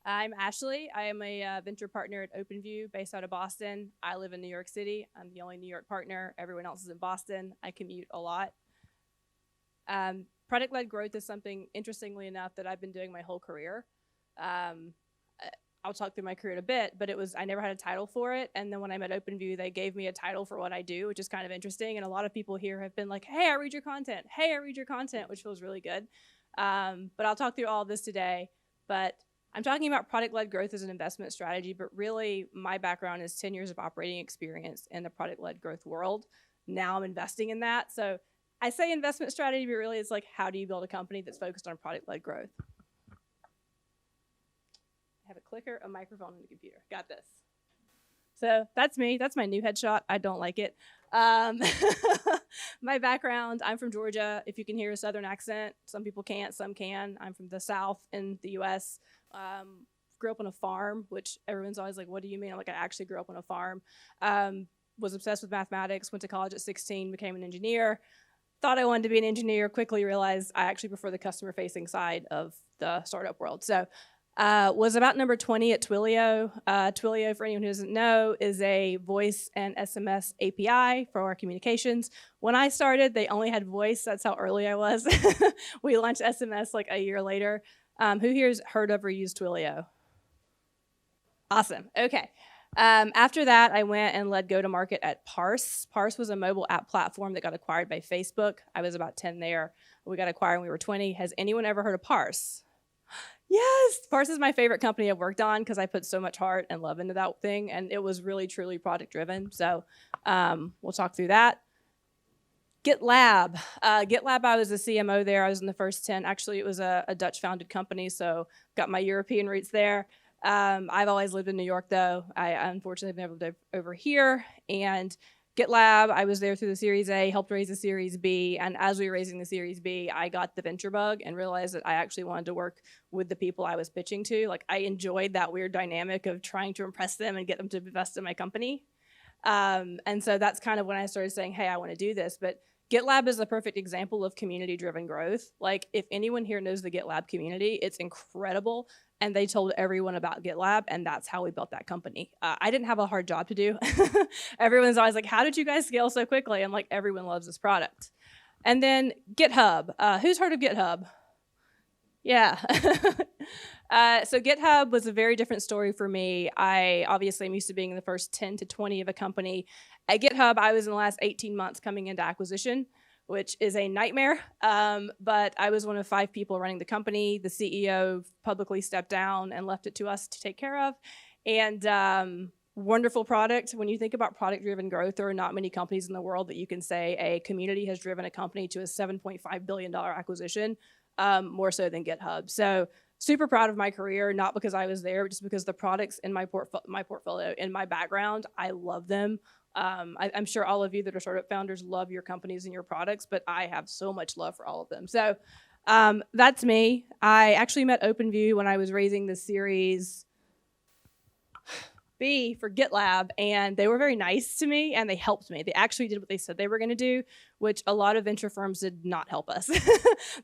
I'm Ashley. I am a venture partner at OpenView based out of Boston. I live in New York City. I'm the only New York partner. Everyone else is in Boston. I commute a lot. Product-led growth is something, interestingly enough, that I've been doing my whole career. I'll talk through my career in a bit, but I never had a title for it. And then when I met OpenView, they gave me a title for what I do, which is kind of interesting. And a lot of people here have been like, hey, I read your content. Hey, I read your content, which feels really good. But I'll talk through all of this today. But I'm talking about product-led growth as an investment strategy, but really my background is 10 years of operating experience in the product-led growth world. Now I'm investing in that. So I say investment strategy, but really it's like, how do you build a company that's focused on product-led growth? I have a clicker, a microphone, and a computer. Got this. So that's me. That's my new headshot. I don't like it. My background, I'm from Georgia. If you can hear a Southern accent, some people can't, some can. I'm from the South in the U.S. Grew up on a farm, which everyone's always like, what do you mean? I'm like, I actually grew up on a farm. Was obsessed with mathematics, went to college at 16, became an engineer. Thought I wanted to be an engineer, quickly realized I actually prefer the customer-facing side of the startup world. So was about number 20 at Twilio. Twilio, for anyone who doesn't know, is a voice and SMS API for our communications. When I started, they only had voice. That's how early I was. We launched SMS like a year later. Who here's heard of or used Twilio? Awesome. Okay. After that, I went and led go-to-market at Parse. Parse was a mobile app platform that got acquired by Facebook. I was about 10 there. We got acquired when we were 20. Has anyone ever heard of Parse? Yes, Parse is my favorite company I've worked on because I put so much heart and love into that thing, and it was really, truly product-driven. So we'll talk through that. GitLab. GitLab, I was the CMO there. I was in the first 10. Actually, it was a Dutch-founded company, so got my European roots there. I've always lived in New York, though. I unfortunately have never lived over here. And GitLab, I was there through the Series A, helped raise the Series B, and as we were raising the Series B, I got the venture bug and realized that I actually wanted to work with the people I was pitching to. Like, I enjoyed that weird dynamic of trying to impress them and get them to invest in my company. And so that's kind of when I started saying, hey, I want to do this. But GitLab is the perfect example of community-driven growth. Like, if anyone here knows the GitLab community, it's incredible. And they told everyone about GitLab, and that's how we built that company. I didn't have a hard job to do. Everyone's always like, how did you guys scale so quickly? I'm like, everyone loves this product. And then GitHub. Who's heard of GitHub? Yeah. So GitHub was a very different story for me. I obviously am used to being in the first 10 to 20 of a company. At GitHub, I was in the last 18 months coming into acquisition, which is a nightmare. But I was one of 5 people running the company. The CEO publicly stepped down and left it to us to take care of. And wonderful product. When you think about product-driven growth, there are not many companies in the world that you can say a community has driven a company to a $7.5 billion acquisition, more so than GitHub. So super proud of my career, not because I was there, but just because the products in my portfolio, in my background, I love them. I'm sure all of you that are startup founders love your companies and your products, but I have so much love for all of them. So that's me. I actually met OpenView when I was raising the Series B for GitLab, and they were very nice to me, and they helped me. They actually did what they said they were going to do, which a lot of venture firms did not help us.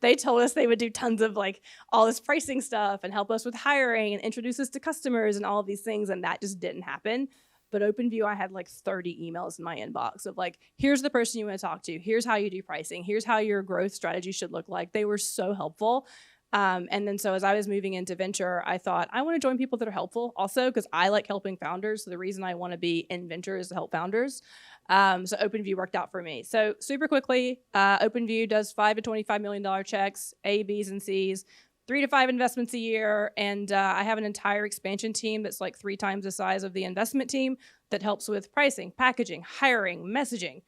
They told us they would do tons of like all this pricing stuff and help us with hiring and introduce us to customers and all of these things, and that just didn't happen. But OpenView, I had like 30 emails in my inbox of like, here's the person you want to talk to. Here's how you do pricing. Here's how your growth strategy should look like. They were so helpful. And then so as I was moving into venture, I thought, I want to join people that are helpful also because I like helping founders. So the reason I want to be in venture is to help founders. So OpenView worked out for me. So super quickly, OpenView does $5 to $25 million checks, A, Bs, and Cs. 3 to 5 investments a year, and I have an entire expansion team that's like 3 times the size of the investment team that helps with pricing, packaging, hiring, messaging.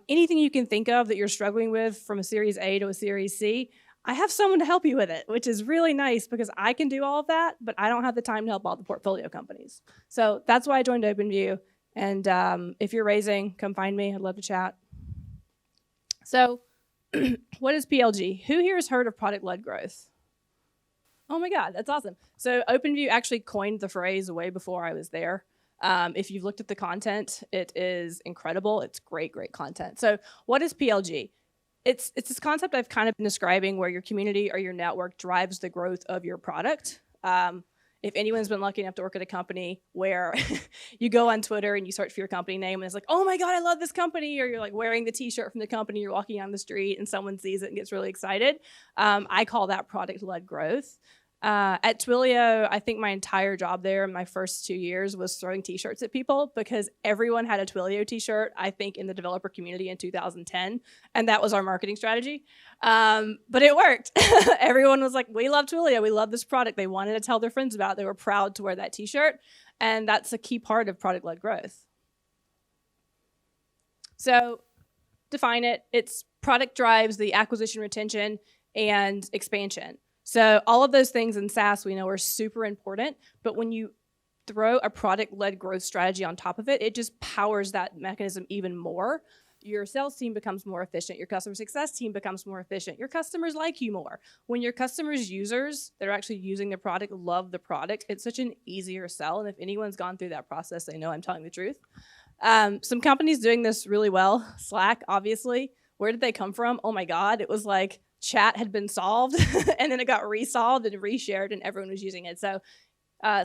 Anything you can think of that you're struggling with from a Series A to a Series C, I have someone to help you with it, which is really nice because I can do all of that, but I don't have the time to help all the portfolio companies. So that's why I joined OpenView, and if you're raising, come find me. I'd love to chat. So what is PLG? Who here has heard of product-led growth? Oh my God, that's awesome. So OpenView actually coined the phrase way before I was there. If you've looked at the content, it is incredible. It's great, great content. So what is PLG? It's this concept I've kind of been describing where your community or your network drives the growth of your product. if anyone's been lucky enough to work at a company where you go on Twitter and you search for your company name and it's like, oh my God, I love this company, or you're like wearing the t-shirt from the company, you're walking down the street and someone sees it and gets really excited. I call that product-led growth. At Twilio, I think my entire job there in my first 2 years was throwing t-shirts at people because everyone had a Twilio t-shirt, I think, in the developer community in 2010, and that was our marketing strategy. But it worked. Everyone was like, we love Twilio, we love this product. They wanted to tell their friends about it. They were proud to wear that t-shirt, and that's a key part of product-led growth. So define it. It's product drives the acquisition, retention, and expansion. So all of those things in SaaS we know are super important, but when you throw a product-led growth strategy on top of it, it just powers that mechanism even more. Your sales team becomes more efficient. Your customer success team becomes more efficient. Your customers like you more. When your customers' users that are actually using the product love the product, it's such an easier sell. And if anyone's gone through that process, they know I'm telling the truth. Some companies doing this really well. Slack, obviously. Where did they come from? Oh my God, it was like chat had been solved and then it got resolved and reshared and everyone was using it. So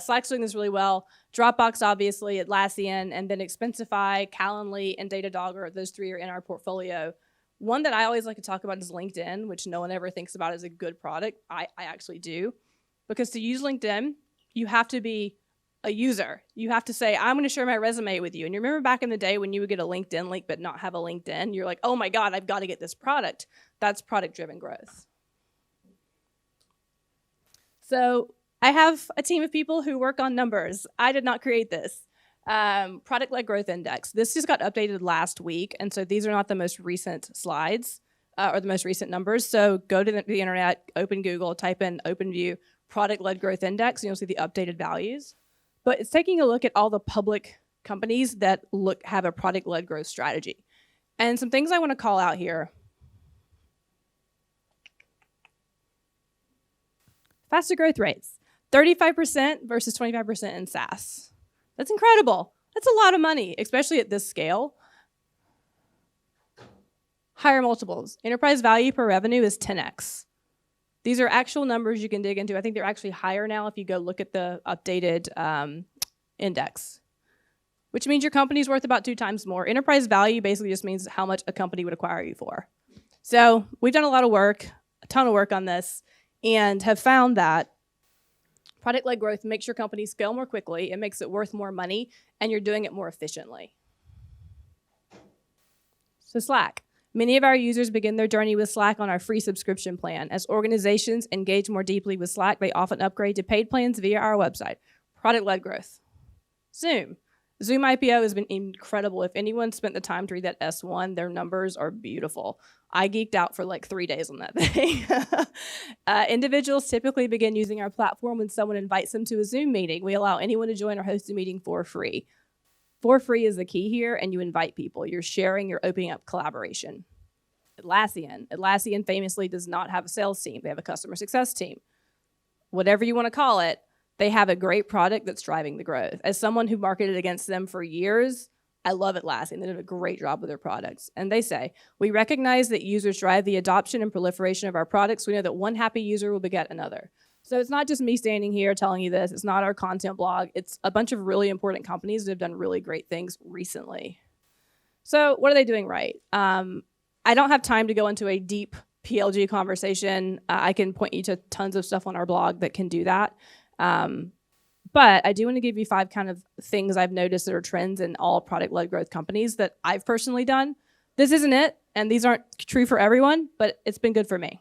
Slack's doing this really well. Dropbox, obviously, Atlassian, and then Expensify, Calendly, and Datadog, those three are in our portfolio. One that I always like to talk about is LinkedIn, which no one ever thinks about as a good product. I actually do. Because to use LinkedIn, you have to be a user. You have to say, I'm going to share my resume with you. And you remember back in the day when you would get a LinkedIn link but not have a LinkedIn? You're like, oh my God, I've got to get this product. That's product-driven growth. So I have a team of people who work on numbers. I did not create this. Product-led growth index. This just got updated last week, and so these are not the most recent slides or the most recent numbers. So go to the internet, open Google, type in OpenView product-led growth index, and you'll see the updated values. But it's taking a look at all the public companies that have a product-led growth strategy. And some things I want to call out here. Faster growth rates. 35% versus 25% in SaaS. That's incredible. That's a lot of money, especially at this scale. Higher multiples. Enterprise value per revenue is 10x. These are actual numbers you can dig into. I think they're actually higher now if you go look at the updated index, which means your company's worth about 2 times more. Enterprise value basically just means how much a company would acquire you for. So we've done a lot of work, a ton of work on this, and have found that product-led growth makes your company scale more quickly, it makes it worth more money, and you're doing it more efficiently. So Slack. Many of our users begin their journey with Slack on our free subscription plan. As organizations engage more deeply with Slack, they often upgrade to paid plans via our website. Product-led growth. Zoom. Zoom IPO has been incredible. If anyone spent the time to read that S1, their numbers are beautiful. I geeked out for like 3 days on that thing. Individuals typically begin using our platform when someone invites them to a Zoom meeting. We allow anyone to join or host a meeting for free. For free is the key here, and you invite people. You're sharing, you're opening up collaboration. Atlassian famously does not have a sales team. They have a customer success team. Whatever you want to call it, they have a great product that's driving the growth. As someone who marketed against them for years, I love Atlassian. They did a great job with their products. And they say, we recognize that users drive the adoption and proliferation of our products. We know that one happy user will beget another. So it's not just me standing here telling you this. It's not our content blog. It's a bunch of really important companies that have done really great things recently. So what are they doing right? I don't have time to go into a deep PLG conversation. I can point you to tons of stuff on our blog that can do that. But I do want to give you 5 kind of things I've noticed that are trends in all product-led growth companies that I've personally done. This isn't it, and these aren't true for everyone, but it's been good for me.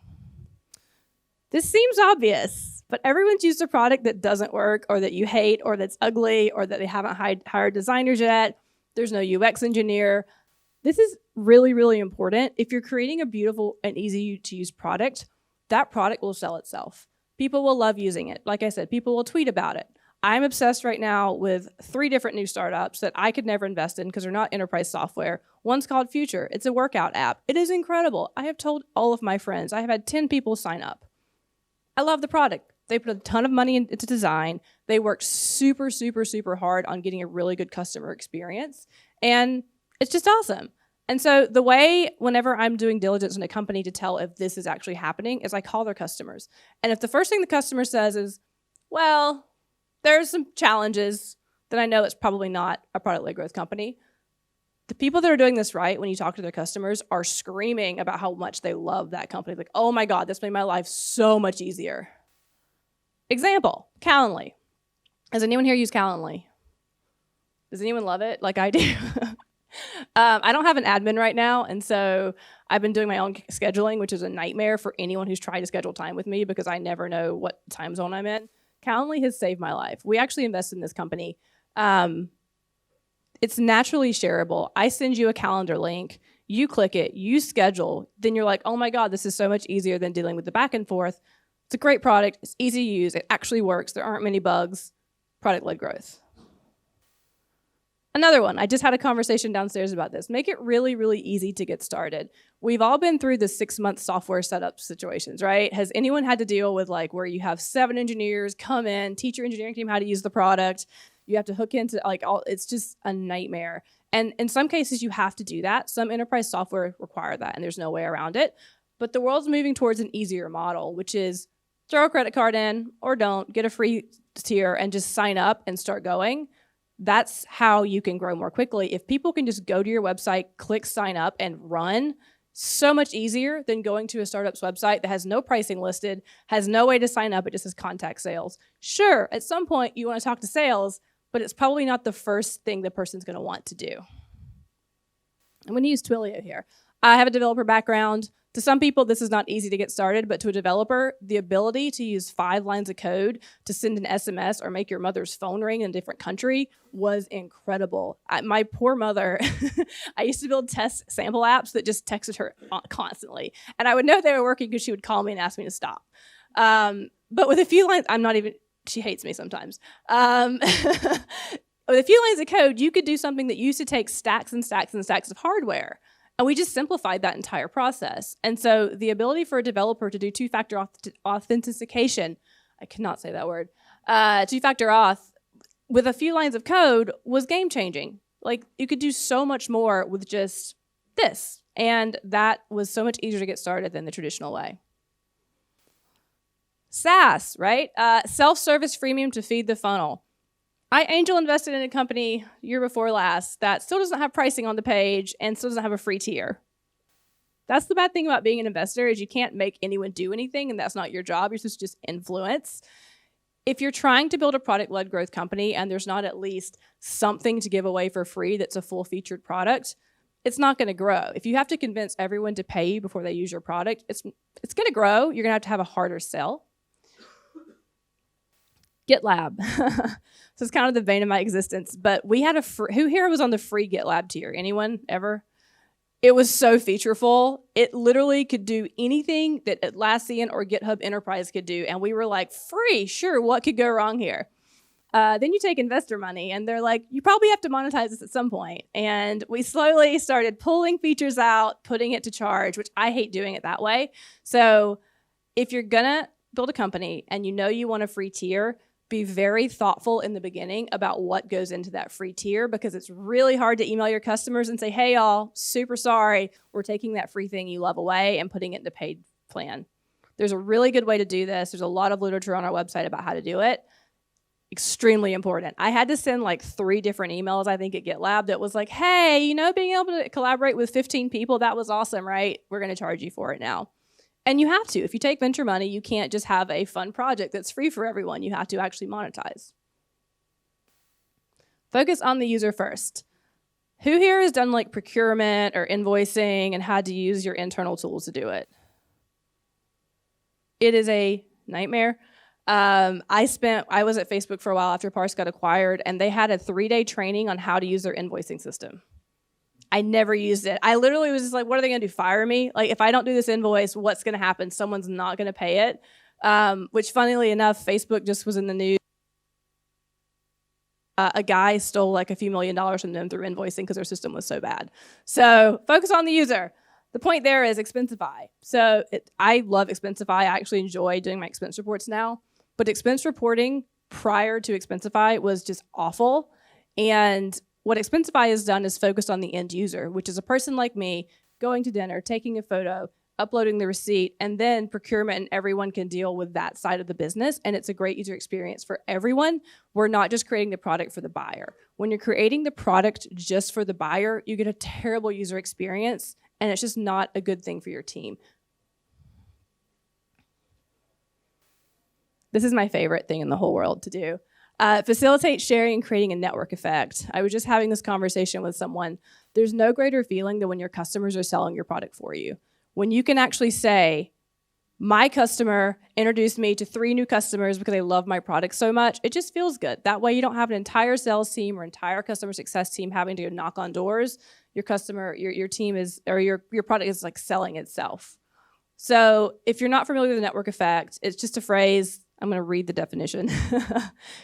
This seems obvious, but everyone's used a product that doesn't work or that you hate or that's ugly or that they haven't hired designers yet. There's no UX engineer. This is really, really important. If you're creating a beautiful and easy-to-use product, that product will sell itself. People will love using it. Like I said, people will tweet about it. I'm obsessed right now with 3 different new startups that I could never invest in because they're not enterprise software. One's called Future. It's a workout app. It is incredible. I have told all of my friends. I have had 10 people sign up. I love the product. They put a ton of money into design. They worked super, super, super hard on getting a really good customer experience. And it's just awesome. And so the way, whenever I'm doing diligence in a company to tell if this is actually happening, is I call their customers. And if the first thing the customer says is, well, There's some challenges that I know it's probably not a product-led growth company. The people that are doing this right, when you talk to their customers, are screaming about how much they love that company. Like, oh my God, this made my life so much easier. Example, Calendly. Has anyone here used Calendly? Does anyone love it like I do? I don't have an admin right now, and so I've been doing my own scheduling, which is a nightmare for anyone who's tried to schedule time with me because I never know what time zone I'm in. Calendly has saved my life. We actually invested in this company. It's naturally shareable. I send you a calendar link, you click it, you schedule, then you're like, oh my God, this is so much easier than dealing with the back and forth. It's a great product, it's easy to use, it actually works, there aren't many bugs. Product-led growth. Another one, I just had a conversation downstairs about this. Make it really, really easy to get started. We've all been through the 6-month software setup situations, right? Has anyone had to deal with like where you have 7 engineers come in, teach your engineering team how to use the product, you have to hook into like all, it's just a nightmare. And in some cases you have to do that. Some enterprise software require that and there's no way around it. But the world's moving towards an easier model, which is throw a credit card in or don't, get a free tier and just sign up and start going. That's how you can grow more quickly. If people can just go to your website, click sign up and run, so much easier than going to a startup's website that has no pricing listed, has no way to sign up, it just says contact sales. Sure, at some point you want to talk to sales, but it's probably not the first thing the person's going to want to do. I'm going to use Twilio here. I have a developer background. To some people, this is not easy to get started, but to a developer, the ability to use 5 lines of code to send an SMS or make your mother's phone ring in a different country was incredible. My poor mother, I used to build test sample apps that just texted her constantly. And I would know they were working because she would call me and ask me to stop. But with a few lines, she hates me sometimes. With a few lines of code, you could do something that used to take stacks and stacks and stacks of hardware. And we just simplified that entire process. And so the ability for a developer to do two-factor authentication, I cannot say that word, two-factor auth with a few lines of code was game-changing. Like, you could do so much more with just this. And that was so much easier to get started than the traditional way. SaaS, right? Self-service freemium to feed the funnel. I angel invested in a company year before last that still doesn't have pricing on the page and still doesn't have a free tier. That's the bad thing about being an investor is you can't make anyone do anything, and that's not your job. You're supposed to just influence. If you're trying to build a product-led growth company and there's not at least something to give away for free that's a full-featured product, it's not going to grow. If you have to convince everyone to pay you before they use your product, it's going to grow. You're going to have a harder sell. GitLab. So it's kind of the vein of my existence. But we had who here was on the free GitLab tier? Anyone ever? It was so featureful. It literally could do anything that Atlassian or GitHub Enterprise could do. And we were like, free, sure, what could go wrong here? Then you take investor money and they're like, you probably have to monetize this at some point. And we slowly started pulling features out, putting it to charge, which I hate doing it that way. So if you're gonna build a company and you know you want a free tier, be very thoughtful in the beginning about what goes into that free tier, because it's really hard to email your customers and say, hey y'all, super sorry, we're taking that free thing you love away and putting it in the paid plan. There's a really good way to do this. There's a lot of literature on our website about how to do it. Extremely important. I had to send like 3 different emails, I think, at GitLab that was like, hey, you know, being able to collaborate with 15 people, that was awesome, right? We're going to charge you for it now. And you have to. If you take venture money, you can't just have a fun project that's free for everyone. You have to actually monetize. Focus on the user first. Who here has done like procurement or invoicing and had to use your internal tools to do it? It is a nightmare. I was at Facebook for a while after Parse got acquired, and they had a 3-day training on how to use their invoicing system. I never used it. I literally was just like, what are they going to do, fire me? Like, if I don't do this invoice, what's going to happen? Someone's not going to pay it. Which, funnily enough, Facebook just was in the news. A guy stole like a few $1 million from them through invoicing because their system was so bad. So focus on the user. The point there is Expensify. So I love Expensify. I actually enjoy doing my expense reports now. But expense reporting prior to Expensify was just awful. And what Expensify has done is focused on the end user, which is a person like me going to dinner, taking a photo, uploading the receipt, and then procurement and everyone can deal with that side of the business. And it's a great user experience for everyone. We're not just creating the product for the buyer. When you're creating the product just for the buyer, you get a terrible user experience, and it's just not a good thing for your team. This is my favorite thing in the whole world to do. Facilitate sharing and creating a network effect. I was just having this conversation with someone. There's no greater feeling than when your customers are selling your product for you. When you can actually say, my customer introduced me to 3 new customers because they love my product so much, it just feels good. That way you don't have an entire sales team or entire customer success team having to go knock on doors. Your customer, your team is, or your product is like selling itself. So if you're not familiar with the network effect, it's just a phrase. I'm going to read the definition.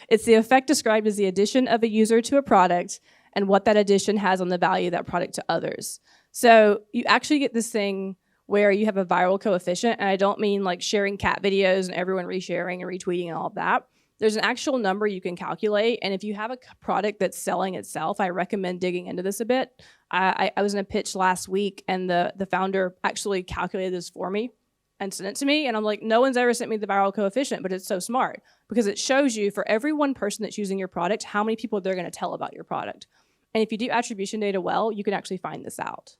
It's the effect described as the addition of a user to a product and what that addition has on the value of that product to others. So you actually get this thing where you have a viral coefficient, and I don't mean like sharing cat videos and everyone resharing and retweeting and all of that. There's an actual number you can calculate, and if you have a product that's selling itself, I recommend digging into this a bit. I was in a pitch last week, and the founder actually calculated this for me and sent it to me, and I'm like, no one's ever sent me the viral coefficient, but it's so smart because it shows you for every one person that's using your product, how many people they're going to tell about your product. And if you do attribution data well, you can actually find this out.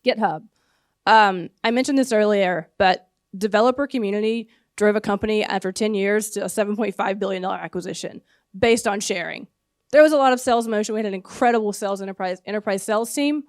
GitHub. I mentioned this earlier, but developer community drove a company after 10 years to a $7.5 billion acquisition based on sharing. There was a lot of sales motion. We had an incredible sales enterprise sales team.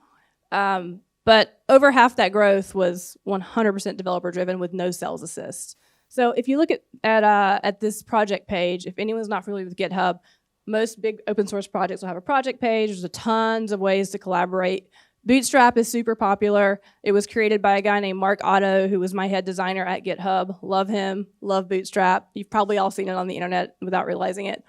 But over half that growth was 100% developer driven with no sales assist. So if you look at this project page, if anyone's not familiar with GitHub, most big open source projects will have a project page. There's tons of ways to collaborate. Bootstrap is super popular. It was created by a guy named Mark Otto, who was my head designer at GitHub. Love him, love Bootstrap. You've probably all seen it on the internet without realizing it.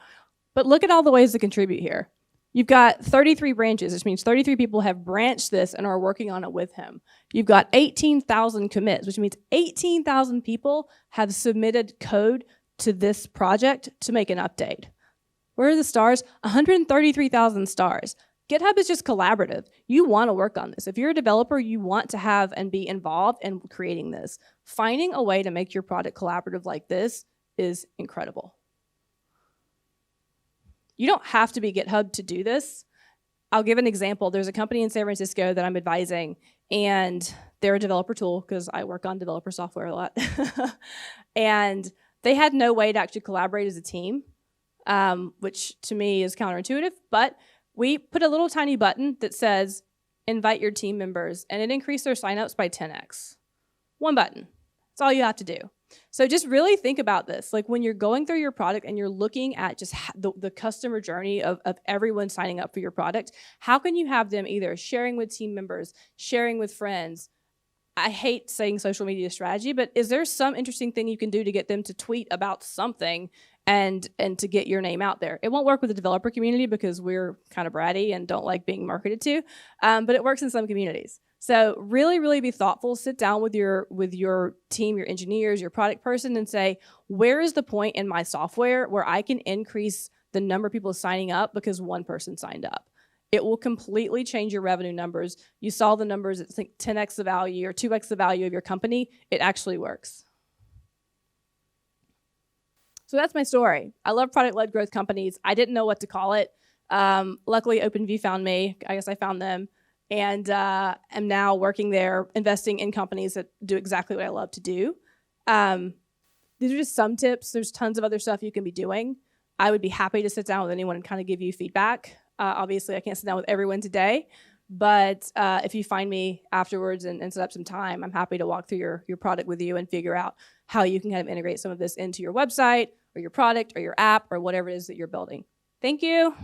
But look at all the ways to contribute here. You've got 33 branches, which means 33 people have branched this and are working on it with him. You've got 18,000 commits, which means 18,000 people have submitted code to this project to make an update. Where are the stars? 133,000 stars. GitHub is just collaborative. You want to work on this. If you're a developer, you want to have and be involved in creating this. Finding a way to make your product collaborative like this is incredible. You don't have to be GitHub to do this. I'll give an example. There's a company in San Francisco that I'm advising, and they're a developer tool because I work on developer software a lot. And they had no way to actually collaborate as a team, which to me is counterintuitive. But we put a little tiny button that says, invite your team members, and it increased their signups by 10x. One button. That's all you have to do. So just really think about this. Like when you're going through your product and you're looking at just the customer journey of everyone signing up for your product, how can you have them either sharing with team members, sharing with friends? I hate saying social media strategy, but is there some interesting thing you can do to get them to tweet about something and to get your name out there? It won't work with the developer community because we're kind of bratty and don't like being marketed to, but it works in some communities. So really, really be thoughtful. Sit down with your team, your engineers, your product person, and say, where is the point in my software where I can increase the number of people signing up because one person signed up? It will completely change your revenue numbers. You saw the numbers, it's like 10x the value or 2x the value of your company. It actually works. So that's my story. I love product-led growth companies. I didn't know what to call it. Luckily, OpenView found me. I guess I found them. And am now working there, investing in companies that do exactly what I love to do. These are just some tips. There's tons of other stuff you can be doing. I would be happy to sit down with anyone and kind of give you feedback. Obviously, I can't sit down with everyone today, but if you find me afterwards and set up some time, I'm happy to walk through your product with you and figure out how you can kind of integrate some of this into your website or your product or your app or whatever it is that you're building. Thank you.